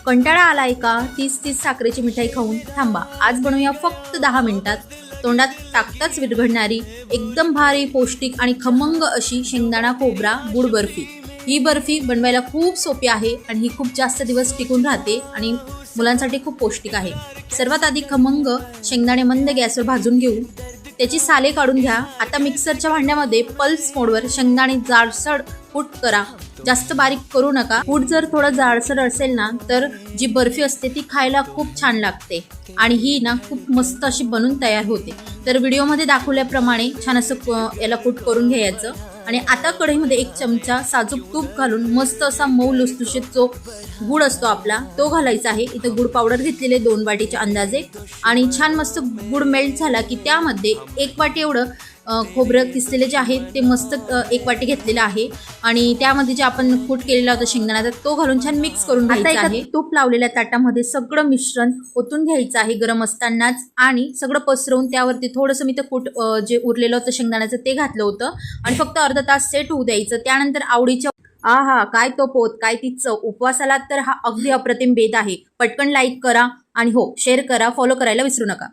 कंटाळा आलाय का 30-30 साखरेची मिठाई खाऊन? थांबा, आज बनवूया फक्त 10 मिनिटात तोंडात टाकताच विरघळणारी एकदम भारी पौष्टिक आणि खमंग अशी शेंगदाणा खोबरा गुड बर्फी। ही बर्फी बनवायला खूप सोपी आहे आणि ही खूप जास्त दिवस टिकून राहते आणि मुलांसाठी खूप पौष्टिक आहे। सर्वात आधी खमंग शेंगदाणे मंद गॅसवर भाजून घेऊ, त्याची साले काढून घ्या। आता मिक्सरच्या भांड्यामध्ये पल्स मोडवर शेंगदाणे जाडसर कूट करा, जास्त बारीक करू नका। कूट जर थोडं जाडसर असेल ना तर जी बर्फी असते ती खायला खूप छान लागते आणि ही ना खूप मस्त अशी बनून तयार होते। तर व्हिडिओमध्ये दाखवल्याप्रमाणे छान असं याला कूट करून घ्यायचं आणि आता कढईमध्ये 1 चमचा साजूक तूप घालून मस्त असा मऊ लुसलुशीत जो गुड असतो आपला तो घालायचा आहे। इथं गुड पावडर घेतलेले 2 वाटीच्या अंदाजे आणि छान मस्त गुड मेल्ट झाला की त्यामध्ये 1 वाटी एवढं खोबरं किसलेले जे आहे ते मस्त 1 वाटी घेतलेलं आहे आणि त्यामध्ये जे आपण कूट केलेला होता शेंगदाण्याचा तो घालून छान मिक्स करून घ्यायचा आहे। तूप लावलेल्या ताटामध्ये सगळं मिश्रण ओतून घ्यायचं आहे गरम असतानाच आणि सगळं पसरवून त्यावरती थोडंसं मी ते कूट जे उरलेलं होतं शेंगदाण्याचं ते घातलं होतं आणि फक्त अर्धा तास सेट होऊ द्यायचं। त्यानंतर आवडीच्या आहा काय तो पोत काय ती चव, उपवासाला तर हा अगदी अप्रतिम बेत आहे। पटकन लाईक करा आणि हो शेअर करा, फॉलो करायला विसरू नका।